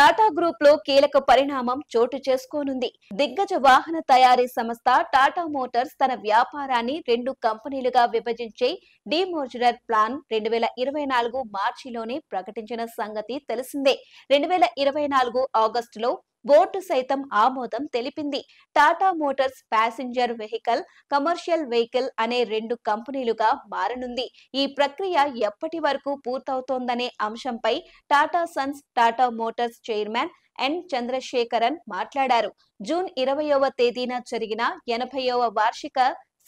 Tata group లో కీలక పరిణామం చోటు చేసుకోనుంది. దిగ్గజ వాహన తయారీ సంస్థ టాటా మోటార్స్ తన వ్యాపారాన్ని 2 కంపెనీలుగా విభజించే డీమర్జర్ ప్లాన్ 2024 మార్చిలోనే ప్రకటించిన సంగతి తెలిసిందే. 2024 ఆగస్టులో బోర్డు సైతం ఆమోదం తెలిపింది. Tata Motors passenger vehicle, commercial vehicle అనే 2 కంపెనీలుగా మారనుంది. ఈ ప్రక్రియ ఎప్పటి వరకు పూర్తవుతోందనే అంశంపై Tata Sons Tata Motors chairman N Chandrasekaran మాట్లాడారు. జూన్ 20వ తేదీన జరిగిన 80వ వార్షిక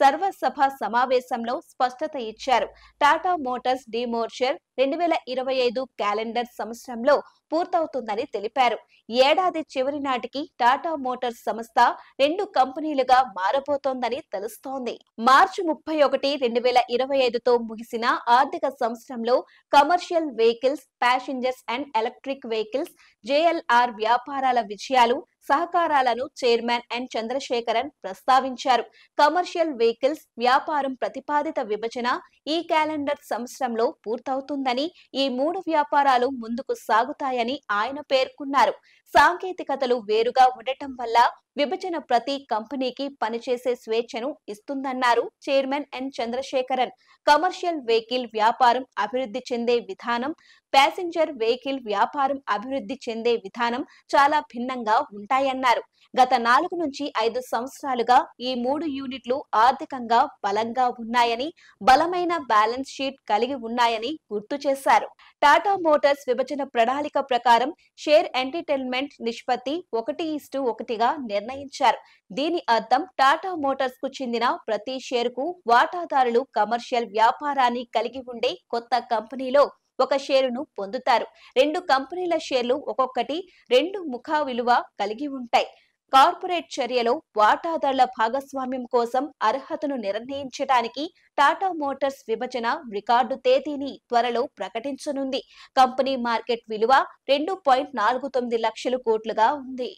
సర్వసభ సమావేశంలో స్పష్టత ఇచ్చారు. టాటా మోటార్స్ డీమర్జర్ 2025 క్యాలెండర్ సంవత్సరంలో పూర్తవుతుందని తెలిపారు. ఏడాది చివరి నాటికి టాటా మోటార్స్ సంస్థ 2 కంపెనీలుగా మారబోతోందని తెలుస్తోంది. మార్చి 31, 2025తో ముగిసిన ఆర్థిక సంవత్సరంలో commercial vehicles, passengers and electric vehicles JLR వ్యాపారాల విజయాలు, సహకారాలను చైర్మన్ ఎన్ చంద్రశేఖరన్ ప్రస్తావించారు. కమర్షియల్ వెహికల్స్ వ్యాపారం ప్రతిపాదిత విభజన ఈ క్యాలెండర్ సంవత్సరంలో పూర్తవుతుందని, ఈ 3 వ్యాపారాలు ముందుకు సాగుతాయని ఆయన పేర్కొన్నారు. సాంకేతికతలు వేరుగా ఉండటం వల్ల విభజన ప్రతి కంపెనీకి పనిచేసే స్వేచ్ఛను ఇస్తుందన్నారు chairman N Chandrasekaran. Commercial vehicle వ్యాపారం అభివృద్ధి చెందే విధానం, ప్యాసింజర్ వెహికల్ వ్యాపారం అభివృద్ధి చెందే విధానం చాలా భిన్నంగా ఉంటాయన్నారు. గత 4 నుంచి 5 సంవత్సరాలుగా ఈ 3 యూనిట్లు ఆర్థికంగా బలంగా ఉన్నాయని, బలమైన బ్యాలెన్స్ షీట్ కలిగి ఉన్నాయని గుర్తు చేశారు. టాటా మోటార్స్ విభజన ప్రణాళిక ప్రకారం షేర్ ఎంటర్టైన్మెంట్ నిష్పత్తి 1:1గా నిర్ణయించారు. దీని అర్థం టాటా మోటార్స్ కు చెందిన ప్రతి షేరుకు వాటాదారులు కమర్షియల్ వ్యాపారాన్ని కలిగి ఉండే కొత్త కంపెనీలో 1 షేరును పొందుతారు. 2 కంపెనీల షేర్లు ఒక్కొక్కటి 2 ముఖ విలువ కలిగి ఉంటాయి. కార్పొరేట్ చర్యలో వాటాదారుల భాగస్వామ్యం కోసం అర్హతను నిర్ణయించడానికి టాటా మోటార్స్ విభజన రికార్డు తేదీని త్వరలో ప్రకటించనుంది. కంపెనీ మార్కెట్ విలువ 2.49 లక్షల కోట్లుగా ఉంది.